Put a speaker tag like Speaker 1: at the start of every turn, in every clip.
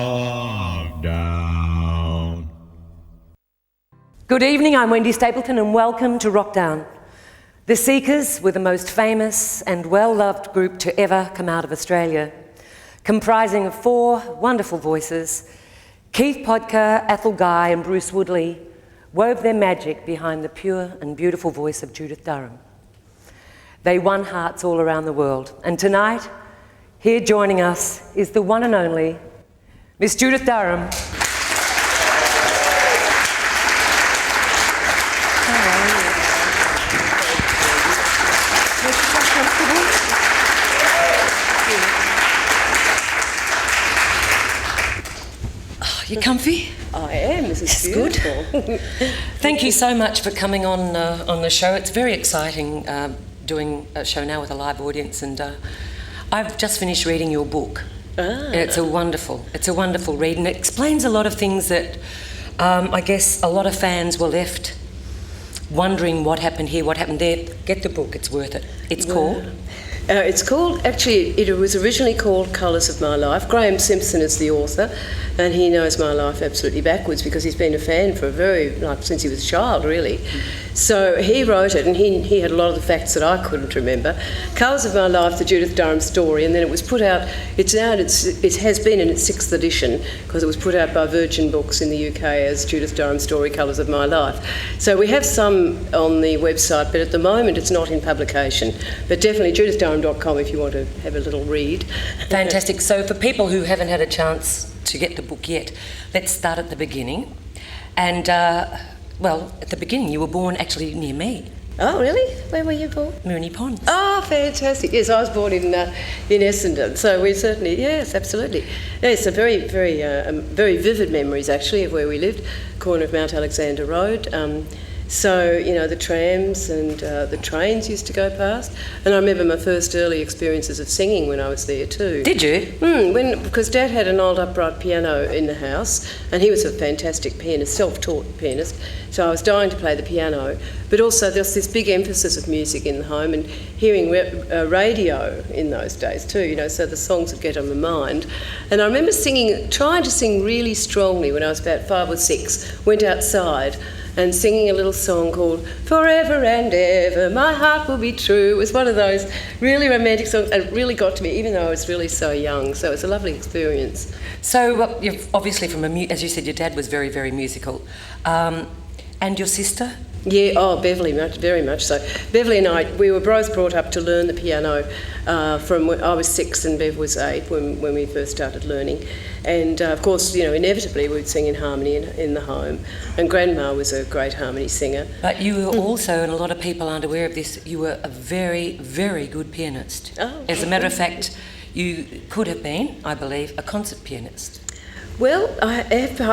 Speaker 1: Wrokdown.
Speaker 2: Good evening, I'm Wendy Stapleton and welcome to Wrokdown. The Seekers were the most famous and well-loved group to ever come out of Australia, comprising of four wonderful voices. Keith Podker, Athol Guy and Bruce Woodley wove their magic behind the pure and beautiful voice of Judith Durham. They won hearts all around the world, and tonight, here joining us is the one and only Miss Judith Durham. You comfy?
Speaker 3: I am. This is beautiful.
Speaker 2: Good. Thank you so much for coming on the show. It's very exciting doing a show now with a live audience, and I've just finished reading your book. It's a wonderful read, and it explains a lot of things that I guess a lot of fans were left wondering what happened here, what happened there. Get the book; it's worth it. It's called.
Speaker 3: It was originally called Colours of My Life. Graham Simpson is the author, and he knows my life absolutely backwards because he's been a fan for since he was a child, really. So he wrote it, and he had a lot of the facts that I couldn't remember. Colours of My Life, the Judith Durham story, and then it was put out. It has been in its 6th edition because it was put out by Virgin Books in the UK as Judith Durham story, Colours of My Life. So we have some on the website, but at the moment it's not in publication. But definitely JudithDurham.com if you want to have a little read.
Speaker 2: Fantastic. So for people who haven't had a chance to get the book yet, let's start at the beginning. And, at the beginning you were born actually near me.
Speaker 3: Oh, really? Where were you born?
Speaker 2: Moonee Ponds.
Speaker 3: Oh, fantastic. Yes, I was born in Essendon, so we certainly, yes, absolutely. Yes, a very vivid memories, actually, of where we lived, corner of Mount Alexander Road. So, the trams and the trains used to go past. And I remember my first early experiences of singing when I was there too.
Speaker 2: Did you?
Speaker 3: Because Dad had an old upright piano in the house, and he was a fantastic pianist, self-taught pianist. So I was dying to play the piano. But also there's this big emphasis of music in the home, and hearing radio in those days too, so the songs would get on the mind. And I remember trying to sing really strongly when I was about 5 or 6, went outside and singing a little song called Forever and Ever, My Heart Will Be True. It was one of those really romantic songs, and it really got to me, even though I was really so young. So it was a lovely experience.
Speaker 2: So you're obviously as you said, your dad was very, very musical. And your sister?
Speaker 3: Yeah, Beverly, very much so. Beverly and I, we were both brought up to learn the piano from when I was 6 and Bev was 8 when we first started learning. And of course, inevitably we'd sing in harmony in the home. And Grandma was a great harmony singer.
Speaker 2: But you were also, and a lot of people aren't aware of this, you were a very, very good pianist.
Speaker 3: Oh,
Speaker 2: as a matter of fact, you could have been, I believe, a concert pianist.
Speaker 3: Well, I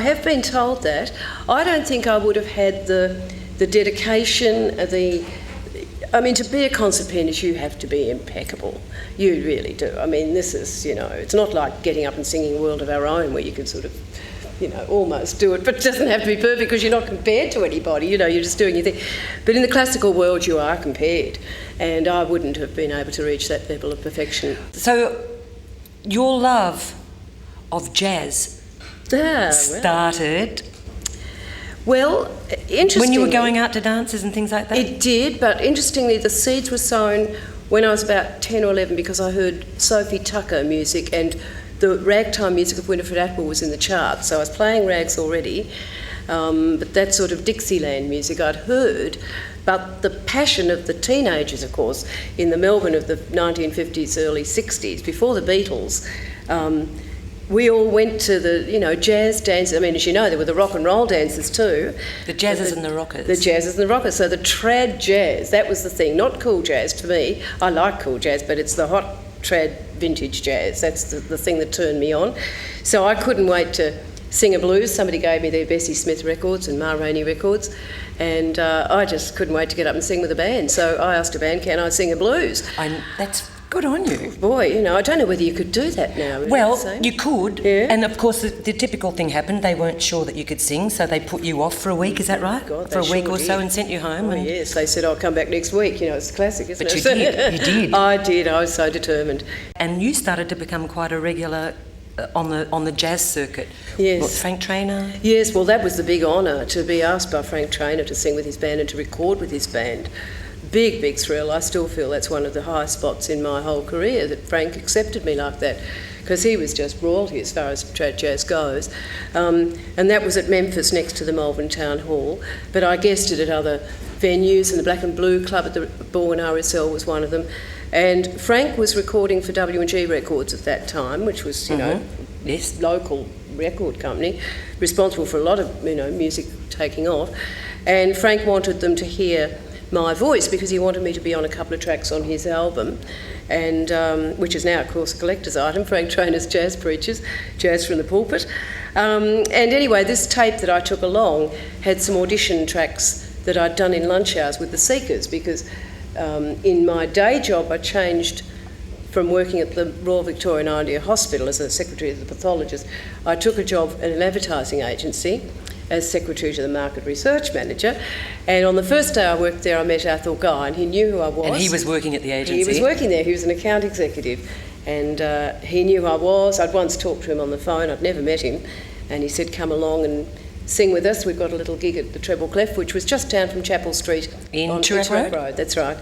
Speaker 3: have been told that. I don't think I would have had the dedication, to be a concert pianist, you have to be impeccable. You really do. This is, it's not like getting up and singing World of Our Own where you can sort of, almost do it, but it doesn't have to be perfect because you're not compared to anybody, you're just doing your thing. But in the classical world, you are compared, and I wouldn't have been able to reach that level of perfection.
Speaker 2: So, your love of jazz started...
Speaker 3: Well, interestingly...
Speaker 2: When you were going out to dances and things like that?
Speaker 3: It did, but interestingly the seeds were sown when I was about 10 or 11 because I heard Sophie Tucker music, and the ragtime music of Winifred Atwell was in the charts. So I was playing rags already, but that sort of Dixieland music I'd heard. But the passion of the teenagers, of course, in the Melbourne of the 1950s, early 60s, before the Beatles... we all went to the, jazz dances. As you know, there were the rock and roll dances too.
Speaker 2: The jazzers and the rockers.
Speaker 3: The jazzers and the rockers. So the trad jazz, that was the thing. Not cool jazz to me. I like cool jazz, but it's the hot trad vintage jazz. That's the thing that turned me on. So I couldn't wait to sing a blues. Somebody gave me their Bessie Smith records and Ma Rainey records, and I just couldn't wait to get up and sing with a band. So I asked a band, can I sing a blues?
Speaker 2: That's good on you.
Speaker 3: Boy, I don't know whether you could do that now.
Speaker 2: Well, you could,
Speaker 3: yeah.
Speaker 2: And of course the typical thing happened, they weren't sure that you could sing, so they put you off for a week, is that right?
Speaker 3: God,
Speaker 2: for a week or so and sent you home?
Speaker 3: Oh, yes, they said, I'll come back next week, it's a classic, isn't it?
Speaker 2: But you did.
Speaker 3: I did, I was so determined.
Speaker 2: And you started to become quite a regular on the jazz circuit.
Speaker 3: Yes.
Speaker 2: What, Frank Traynor?
Speaker 3: Yes, well, that was the big honour, to be asked by Frank Traynor to sing with his band and to record with his band. Big, big thrill. I still feel that's one of the high spots in my whole career, that Frank accepted me like that, because he was just royalty as far as jazz goes. And that was at Memphis next to the Melbourne Town Hall, but I guested at other venues, and the Black and Blue Club at the Bourne RSL was one of them. And Frank was recording for W&G Records at that time, which was, you know,
Speaker 2: Yes.
Speaker 3: local record company, responsible for a lot of, you know, music taking off. And Frank wanted them to hear my voice because he wanted me to be on a couple of tracks on his album, and which is now, of course, a collector's item, Frank Traynor's Jazz Preachers, Jazz from the Pulpit. And anyway, this tape that I took along had some audition tracks that I'd done in lunch hours with the Seekers, because in my day job I changed from working at the Royal Victorian Idea Hospital as a secretary to the pathologist. I took a job at an advertising agency as secretary to the market research manager, and on the first day I worked there I met Athol Guy, and he knew who I was.
Speaker 2: And he was working at the agency?
Speaker 3: He was working there, he was an account executive, and he knew who I was. I'd once talked to him on the phone, I'd never met him, and he said, come along and sing with us. We've got a little gig at the Treble Clef, which was just down from Chapel Street
Speaker 2: in
Speaker 3: on
Speaker 2: Toorak Road?
Speaker 3: That's right.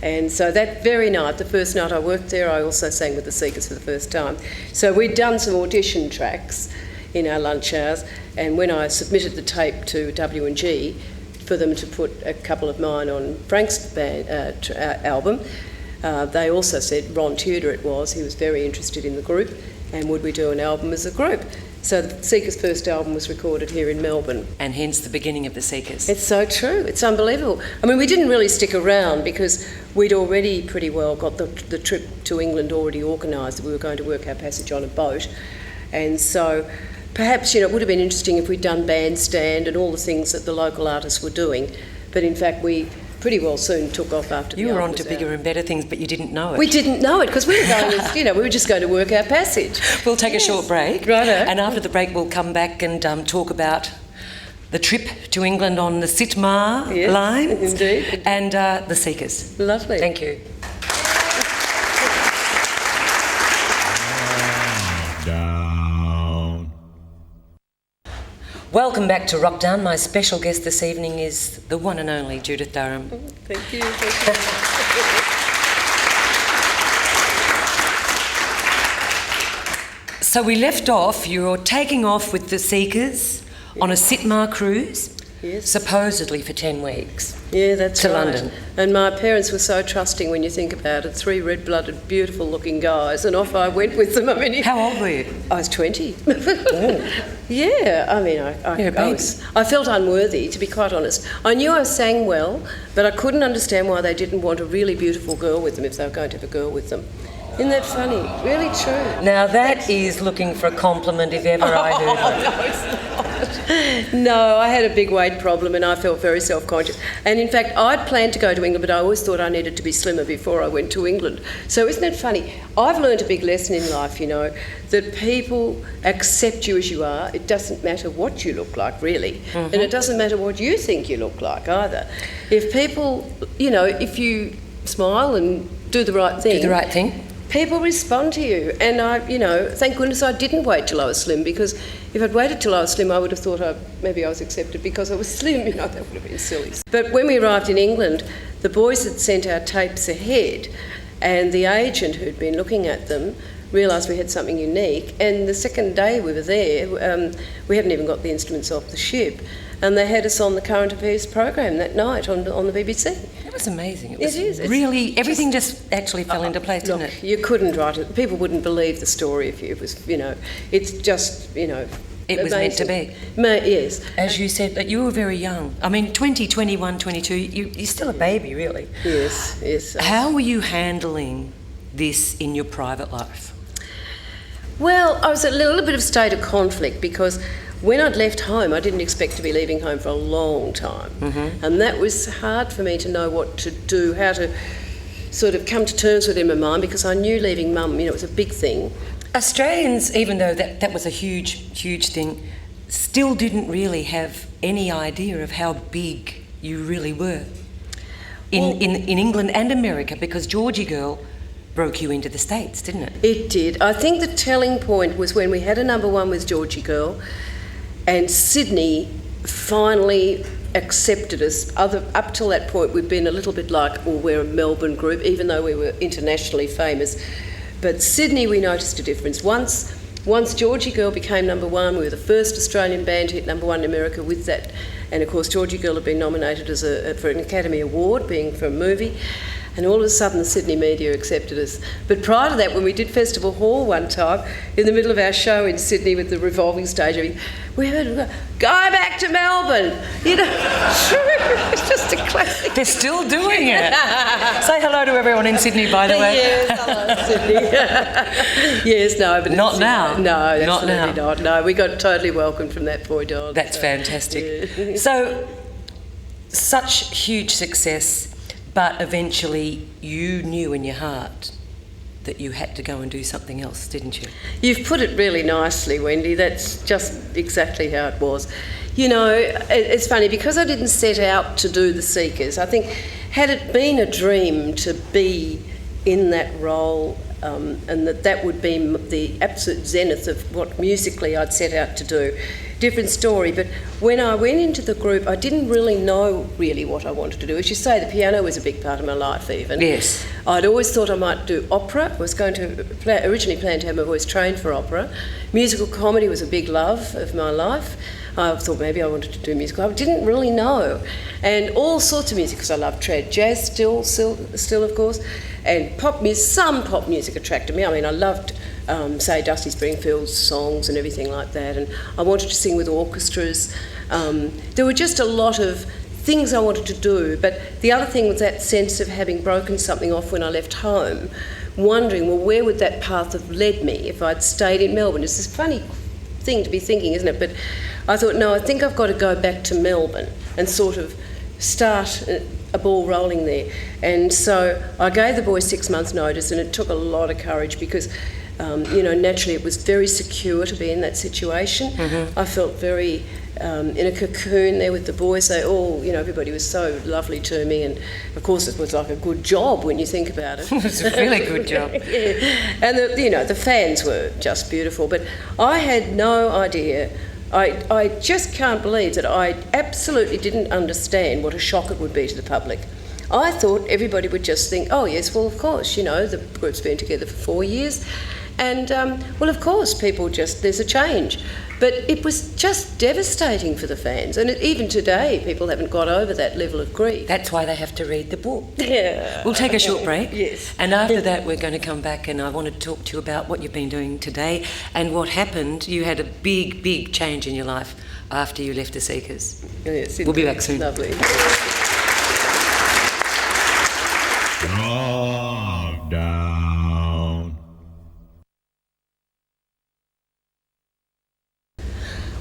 Speaker 3: And so that very night, the first night I worked there, I also sang with the Seekers for the first time. So we'd done some audition tracks in our lunch hours, and when I submitted the tape to W&G for them to put a couple of mine on Frank's band, album, they also said, Ron Tudor it was, he was very interested in the group, and would we do an album as a group? So the Seekers' first album was recorded here in Melbourne.
Speaker 2: And hence the beginning of the Seekers.
Speaker 3: It's so true. It's unbelievable. I mean, we didn't really stick around because we'd already pretty well got the trip to England already organised. We were going to work our passage on a boat. And so perhaps, you know, it would have been interesting if we'd done bandstand and all the things that the local artists were doing. But in fact, we pretty well soon took off after the
Speaker 2: You were
Speaker 3: album
Speaker 2: on to
Speaker 3: was
Speaker 2: bigger
Speaker 3: out.
Speaker 2: and better things, but you didn't know it.
Speaker 3: We didn't know it because we were going, as, you know, we were just going to work our passage.
Speaker 2: We'll take a short break.
Speaker 3: Righto.
Speaker 2: And after the break, we'll come back and talk about the trip to England on the Sitmar
Speaker 3: Yes,
Speaker 2: line.
Speaker 3: indeed.
Speaker 2: And the Seekers.
Speaker 3: Lovely.
Speaker 2: Thank you.
Speaker 1: Down.
Speaker 2: Welcome back to Wrokdown. My special guest this evening is the one and only Judith Durham.
Speaker 3: Thank you. Thank you.
Speaker 2: So we left off, you're taking off with the Seekers on a Sitmar cruise,
Speaker 3: Yes.
Speaker 2: supposedly for 10 weeks.
Speaker 3: Yeah, that's
Speaker 2: To
Speaker 3: right.
Speaker 2: London.
Speaker 3: And my parents were so trusting when you think about it, 3 red-blooded, beautiful-looking guys, and off I went with them. I mean,
Speaker 2: How old were you?
Speaker 3: I was 20. Yeah, I mean,
Speaker 2: You're a baby.
Speaker 3: I felt unworthy, to be quite honest. I knew I sang well, but I couldn't understand why they didn't want a really beautiful girl with them if they were going to have a girl with them. Isn't that funny? Really true.
Speaker 2: Now that is looking for a compliment if ever I heard one.
Speaker 3: No, it's not. No, I had a big weight problem and I felt very self-conscious. And in fact, I'd planned to go to England, but I always thought I needed to be slimmer before I went to England. So isn't it funny? I've learned a big lesson in life, you know, that people accept you as you are. It doesn't matter what you look like, really. And it doesn't matter what you think you look like either. If people, you know, if you smile and do the right thing...
Speaker 2: Do the right thing.
Speaker 3: People respond to you, and I, you know, thank goodness I didn't wait till I was slim, because if I'd waited till I was slim, I would have thought maybe I was accepted because I was slim, you know, that would have been silly. But when we arrived in England, the boys had sent our tapes ahead, and the agent who'd been looking at them realised we had something unique, and the second day we were there, we hadn't even got the instruments off the ship, and they had us on the Current Affairs program that night on the BBC.
Speaker 2: It was amazing. It
Speaker 3: It
Speaker 2: was
Speaker 3: is. It's
Speaker 2: really, everything just actually fell into place, didn't
Speaker 3: Look,
Speaker 2: it?
Speaker 3: you couldn't write it. People wouldn't believe the story if it was, you know, it's just, you know...
Speaker 2: It was meant to be.
Speaker 3: Yes.
Speaker 2: As you said, that you were very young. I mean, 20, 21, 22, you're still a baby, really.
Speaker 3: Yes, yes.
Speaker 2: How were you handling this in your private life?
Speaker 3: Well, I was a little bit of state of conflict because when I'd left home, I didn't expect to be leaving home for a long time. And that was hard for me to know what to do, how to sort of come to terms with it in my mind, because I knew leaving mum, you know, it was a big thing.
Speaker 2: Australians, even though that was a huge thing, still didn't really have any idea of how big you really were in England and America, because Georgie Girl broke you into the States, didn't it?
Speaker 3: It did. I think the telling point was when we had a number one with Georgie Girl, and Sydney finally accepted us. Up till that point, we'd been a little bit like, well, we're a Melbourne group, even though we were internationally famous. But Sydney, we noticed a difference. Once Georgie Girl became number one, we were the first Australian band to hit number one in America with that. And of course, Georgie Girl had been nominated for an Academy Award, being for a movie. And all of a sudden, the Sydney media accepted us. But prior to that, when we did Festival Hall one time, in the middle of our show in Sydney with the revolving stage, we heard, go back to Melbourne. You know, it's just a classic.
Speaker 2: They're still doing it. Say hello to everyone in Sydney, by the way.
Speaker 3: Yes, hello, Sydney. Yes, no, but
Speaker 2: not now.
Speaker 3: No, absolutely
Speaker 2: not now.
Speaker 3: not. No, we got totally welcomed from that point on.
Speaker 2: That's fantastic.
Speaker 3: Yeah.
Speaker 2: So, such huge success, but eventually you knew in your heart that you had to go and do something else, didn't you?
Speaker 3: You've put it really nicely, Wendy. That's just exactly how it was. You know, it's funny, because I didn't set out to do the Seekers. I think had it been a dream to be in that role, and that would be the absolute zenith of what musically I'd set out to do, different story. But when I went into the group, I didn't really know what I wanted to do. As you say, the piano was a big part of my life even.
Speaker 2: Yes.
Speaker 3: I'd always thought I might do opera. I was going to originally planned to have my voice trained for opera. Musical comedy was a big love of my life. I thought maybe I wanted to do musical. I didn't really know. And all sorts of music, because I love trad jazz still of course, and pop music. Some pop music attracted me. I mean, I loved say Dusty Springfield's songs and everything like that, and I wanted to sing with orchestras. There were just a lot of things I wanted to do, but the other thing was that sense of having broken something off when I left home, wondering, well, where would that path have led me if I'd stayed in Melbourne? It's this funny thing to be thinking, isn't it? But I thought, no, I think I've got to go back to Melbourne and sort of start a ball rolling there. And so I gave the boys 6 months' notice, and it took a lot of courage because you know, naturally it was very secure to be in that situation. Mm-hmm. I felt very in a cocoon there with the boys. They all, you know, everybody was so lovely to me, and of course it was like a good job when you think about it.
Speaker 2: It was a really good job.
Speaker 3: Yeah. And the fans were just beautiful, but I had no idea. I just can't believe that I absolutely didn't understand what a shock it would be to the public. I thought everybody would just think, oh yes, well of course, you know, the group's been together for 4 years, and well of course people there's a change. But it was just devastating for the fans, and even today people haven't got over that level of grief.
Speaker 2: That's why they have to read the book.
Speaker 3: Yeah.
Speaker 2: We'll take a short break.
Speaker 3: Yes.
Speaker 2: And after that we're going to come back, and I want to talk to you about what you've been doing today and what happened. You had a big, big change in your life after you left the Seekers.
Speaker 3: Yes,
Speaker 2: we'll be back soon.
Speaker 3: Lovely.
Speaker 1: Wrokdown.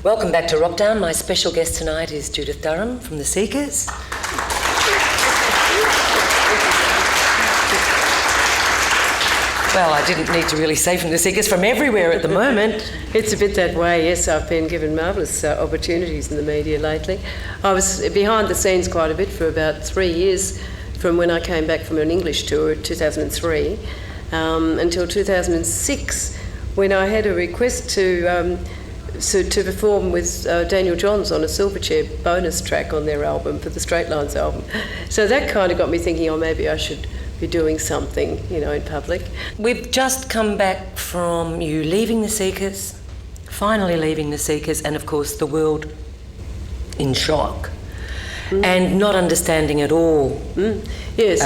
Speaker 2: Welcome back to Wrokdown. My special guest tonight is Judith Durham from the Seekers. Well, I didn't need to really say from the Seekers, from everywhere at the moment.
Speaker 3: It's a bit that way, yes. I've been given marvellous opportunities in the media lately. I was behind the scenes quite a bit for about 3 years, from when I came back from an English tour in 2003 until 2006, when I had a request to perform with Daniel Johns on a Silverchair bonus track on their album, for the Straight Lines album. So that kind of got me thinking, oh, maybe I should be doing something, you know, in public.
Speaker 2: We've just come back from you leaving the Seekers, finally leaving the Seekers, and of course the world in shock. And not understanding at all
Speaker 3: yes.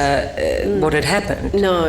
Speaker 2: what had happened.
Speaker 3: No.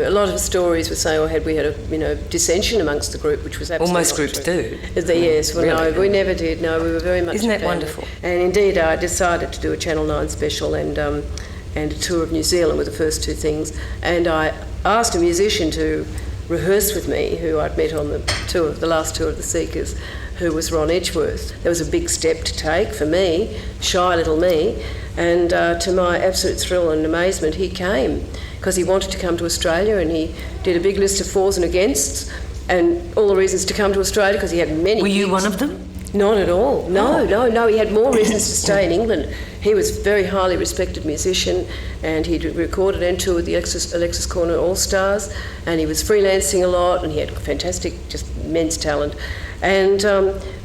Speaker 3: A lot of stories were saying, we had a dissension amongst the group, which was absolutely
Speaker 2: most groups do.
Speaker 3: Yes, well,
Speaker 2: really?
Speaker 3: No, we never did. No, we were very much.
Speaker 2: Isn't that
Speaker 3: family.
Speaker 2: wonderful?
Speaker 3: And indeed, I decided to do a Channel 9 special and a tour of New Zealand were the first two things. And I asked a musician to rehearse with me, who I'd met on the last tour of the Seekers, who was Ron Edgeworth. That was a big step to take for me, shy little me, and to my absolute thrill and amazement, he came because he wanted to come to Australia, and he did a big list of fors and againsts and all the reasons to come to Australia, because he had many
Speaker 2: Were you
Speaker 3: gigs.
Speaker 2: one of them?
Speaker 3: Not at all. No. He had more reasons to stay in England. He was a very highly respected musician, and he'd recorded and toured the Alexis Corner All-Stars, and he was freelancing a lot, and he had fantastic, just immense talent. And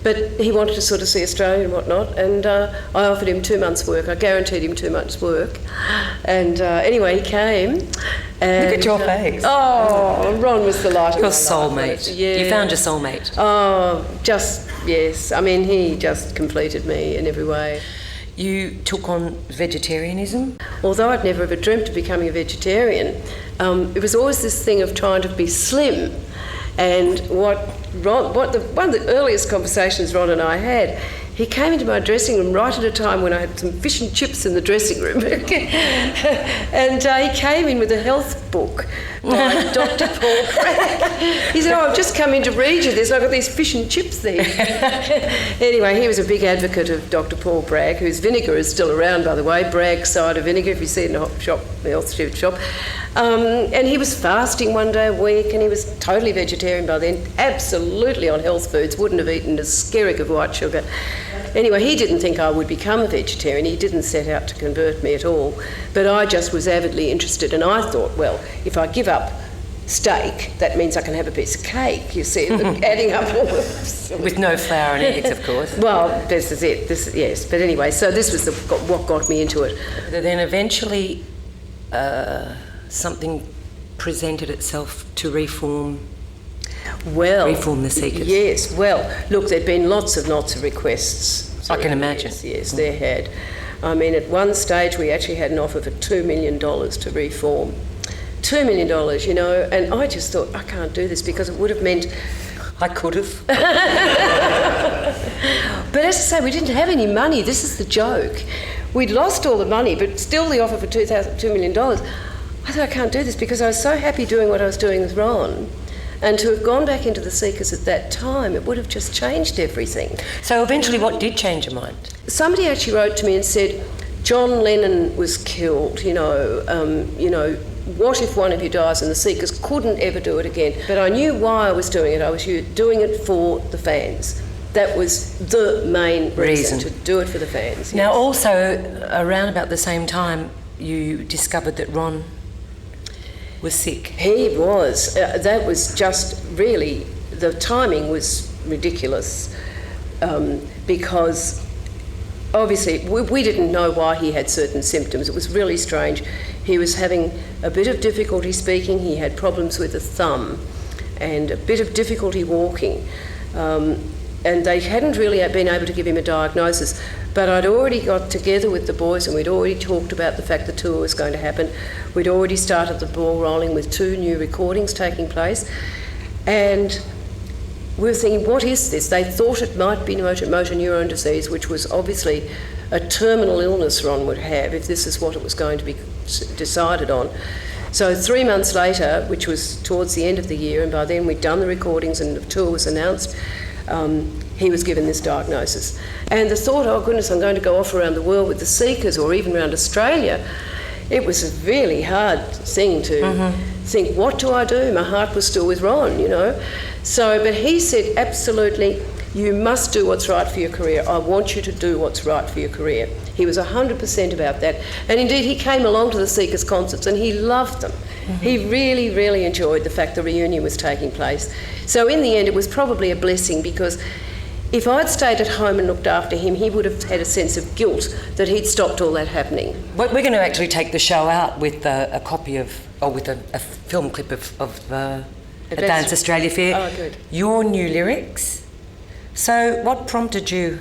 Speaker 3: but he wanted to sort of see Australia and whatnot, and I offered him 2 months' work. I guaranteed him 2 months' work. And anyway, he came. And,
Speaker 2: Look at your face.
Speaker 3: Oh, Ron was the light of my
Speaker 2: Your soulmate.
Speaker 3: life. Yeah.
Speaker 2: You found your soulmate.
Speaker 3: Oh, just, yes. I mean, he just completed me in every way.
Speaker 2: You took on vegetarianism?
Speaker 3: Although I'd never ever dreamt of becoming a vegetarian, it was always this thing of trying to be slim. And one of the earliest conversations Ron and I had, he came into my dressing room right at a time when I had some fish and chips in the dressing room. And he came in with a health book by Dr. Paul Bragg. He said, "Oh, I've just come in to read you this. I've got these fish and chips there." Anyway, he was a big advocate of Dr. Paul Bragg, whose vinegar is still around, by the way, Bragg cider vinegar, if you see it in a health food shop. And he was fasting one day a week, and he was totally vegetarian by then, absolutely on health foods, wouldn't have eaten a skerrick of white sugar. Anyway, he didn't think I would become a vegetarian. He didn't set out to convert me at all. But I just was avidly interested, and I thought, well, if I give up steak, that means I can have a piece of cake, you see, adding up all the...
Speaker 2: With no flour and eggs, of course.
Speaker 3: Well, this is it, yes. But anyway, so this was what got me into it.
Speaker 2: Then eventually something presented itself to reform the Seekers.
Speaker 3: Yes, well, look, there'd been lots of requests.
Speaker 2: I can imagine.
Speaker 3: Yes, there had. I mean, at one stage we actually had an offer for $2 million to reform. $2 million, you know, and I just thought, I can't do this because it would have meant...
Speaker 2: I could have.
Speaker 3: But as I say, we didn't have any money. This is the joke. We'd lost all the money, but still the offer for $2 million. I thought, I can't do this because I was so happy doing what I was doing with Ron. And to have gone back into the Seekers at that time, it would have just changed everything.
Speaker 2: So eventually what did change your mind?
Speaker 3: Somebody actually wrote to me and said, John Lennon was killed, what if one of you dies? And the Seekers couldn't ever do it again. But I knew why I was doing it. I was doing it for the fans. That was the main reason to do it for the fans. Yes.
Speaker 2: Now also, around about the same time, you discovered that Ron was sick.
Speaker 3: He was. That was just really, the timing was ridiculous because obviously we didn't know why he had certain symptoms. It was really strange. He was having a bit of difficulty speaking, he had problems with the thumb and a bit of difficulty walking. And they hadn't really been able to give him a diagnosis. But I'd already got together with the boys and we'd already talked about the fact the tour was going to happen. We'd already started the ball rolling with 2 new recordings taking place. And we were thinking, what is this? They thought it might be motor neurone disease, which was obviously a terminal illness Ron would have if this is what it was going to be decided on. So 3 months later, which was towards the end of the year, and by then we'd done the recordings and the tour was announced, he was given this diagnosis. And the thought, oh goodness, I'm going to go off around the world with the Seekers or even around Australia, it was a really hard thing to think, what do I do? My heart was still with Ron, you know. So, but he said, absolutely, you must do what's right for your career. I want you to do what's right for your career. He was 100% about that. And indeed, he came along to the Seekers concerts and he loved them. He really, really enjoyed the fact the reunion was taking place. So in the end, it was probably a blessing because if I'd stayed at home and looked after him, he would have had a sense of guilt that he'd stopped all that happening.
Speaker 2: We're going to actually take the show out with a copy of, or with a film clip of the Dance Australia Fair.
Speaker 3: Oh, good.
Speaker 2: Your new lyrics. So what prompted you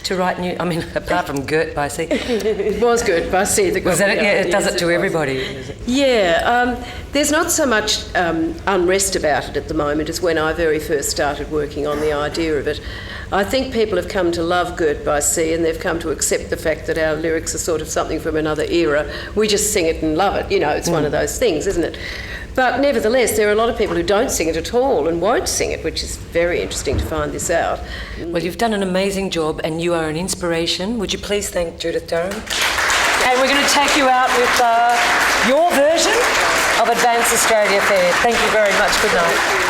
Speaker 2: to write new, I mean, apart from Girt by Sea?
Speaker 3: It was Girt by Sea.
Speaker 2: Was that it? Yeah, it does it to everybody.
Speaker 3: Yeah, there's not so much unrest about it at the moment as when I very first started working on the idea of it. I think people have come to love Girt by Sea and they've come to accept the fact that our lyrics are sort of something from another era. We just sing it and love it, you know, it's one of those things, isn't it? But nevertheless, there are a lot of people who don't sing it at all and won't sing it, which is very interesting to find this out.
Speaker 2: Well, you've done an amazing job and you are an inspiration. Would you please thank Judith Durham? And we're going to take you out with your version of Advance Australia Fair. Thank you very much. Good night.